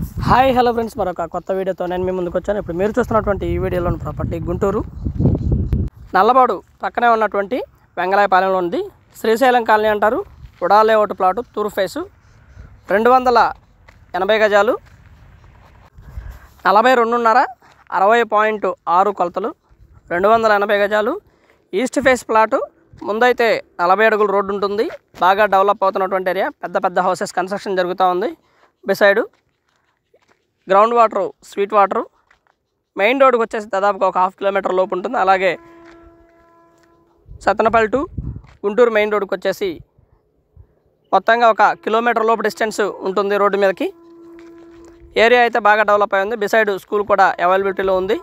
Hi hello friends, మరొక కొత్త వీడియోతో నేను మీ ముందుకు వచ్చాను. ఇప్పుడు మీరు చూస్తున్నటువంటి ఈ వీడియోలోని ప్రాపర్టీ గుంటూరు నల్లబాడు పక్కనే ఉన్నటువంటి వెంగళాయపాలెంలో ఉంది. శ్రీశైలం కాలనీ అంటారు. ఉడా లేఅవుట్ ప్లాటు, తూర్పు ఫేసు, 280 గజాలు, 42.5 60.6 కొలతలు, 280 గజాలు, ఈస్ట్ ఫేస్ ప్లాటు. ముందైతే 40 అడుగుల రోడ్డు ఉంటుంది. బాగా డెవలప్ అవుతున్నటువంటి ఏరియా. పెద్ద పెద్ద హౌసెస్ కన్స్ట్రక్షన్ జరుగుతూ ఉంది. Beside ground water, sweet water. Main రోడ్డుకి వచ్చేసి దాదాపుగా ఒక 1/2 కిలోమీటర్ లోపు ఉంటుంది. అలాగే సత్తెనపల్లి టు గుంటూరు మెయిన్ రోడ్డుకి వచ్చేసి మొత్తంగా 1 కిలోమీటర్ లోపు డిస్టెన్స్ ఉంటుంది రోడ్డు మీదకి. ఏరియా అయితే బాగా డెవలప్ అయి ఉంది. బిసైడ్ స్కూల్ కూడా అవైలబిలిటీలో ఉంది.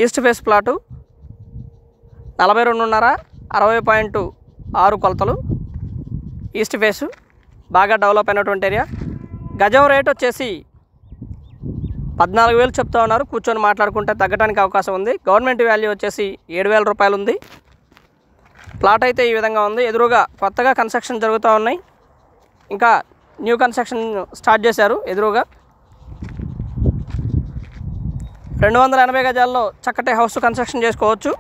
ఈస్ట్ ఫేస్ ప్లాటు 42.5 60.6 కొలతలు. ఈస్ట్ ఫేసు బాగా డెవలప్ అయినటువంటి ఏరియా. గజం రేట్ వచ్చేసి 14,000 చెప్తా ఉన్నారు. కూర్చొని మాట్లాడుకుంటే తగ్గడానికి అవకాశం ఉంది. గవర్నమెంట్ వాల్యూ వచ్చేసి 7,000 రూపాయలు ఉంది. ప్లాట్ అయితే ఈ విధంగా ఉంది. ఎదురుగా కొత్తగా కన్స్ట్రక్షన్ జరుగుతూ ఉన్నాయి. ఇంకా న్యూ కన్స్ట్రక్షన్ స్టార్ట్ చేశారు. ఎదురుగా 280 గజాల్లో చక్కటి హౌస్ కన్స్ట్రక్షన్ చేసుకోవచ్చు.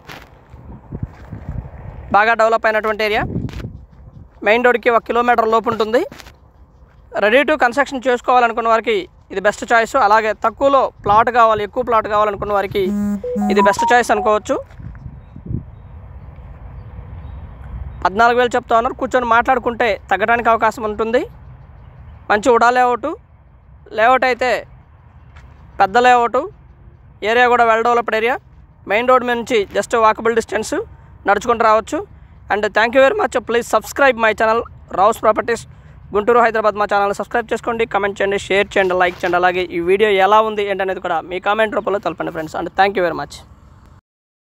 బాగా డెవలప్ అయినటువంటి ఏరియా. మెయిన్ రోడ్కి 1 కిలోమీటర్ లోపు ఉంటుంది. రెడీ టు కన్స్ట్రక్షన్ చేసుకోవాలనుకున్న వారికి ఇది బెస్ట్ చాయిస్. అలాగే తక్కువలో ప్లాట్ కావాలి, ఎక్కువ ప్లాట్ కావాలనుకున్న వారికి ఇది బెస్ట్ చాయిస్ అనుకోవచ్చు. 14,000 చెప్తా ఉన్నారు. కూర్చొని మాట్లాడుకుంటే తగ్గడానికి అవకాశం ఉంటుంది. మంచి ఉడా లేఅవుట్ అయితే పెద్ద లేఅవుట్. ఏరియా కూడా well developed area. Main road మీద నుంచి జస్ట్ వాకబుల్ డిస్టెన్స్, నడుచుకుంటూ రావచ్చు. And thank you very much. Please subscribe my channel Rao's properties Guntur, Hyderabad. మా ఛానల్ సబ్స్క్రైబ్ చేసుకోండి, కమెంట్ చేయండి, షేర్ చేయండి, లైక్ చేయండి. అలాగే ఈ వీడియో ఎలా ఉంది ఏంటనేది కూడా మీ కామెంట్ రూపంలో తెలపండి friends. And thank you very much.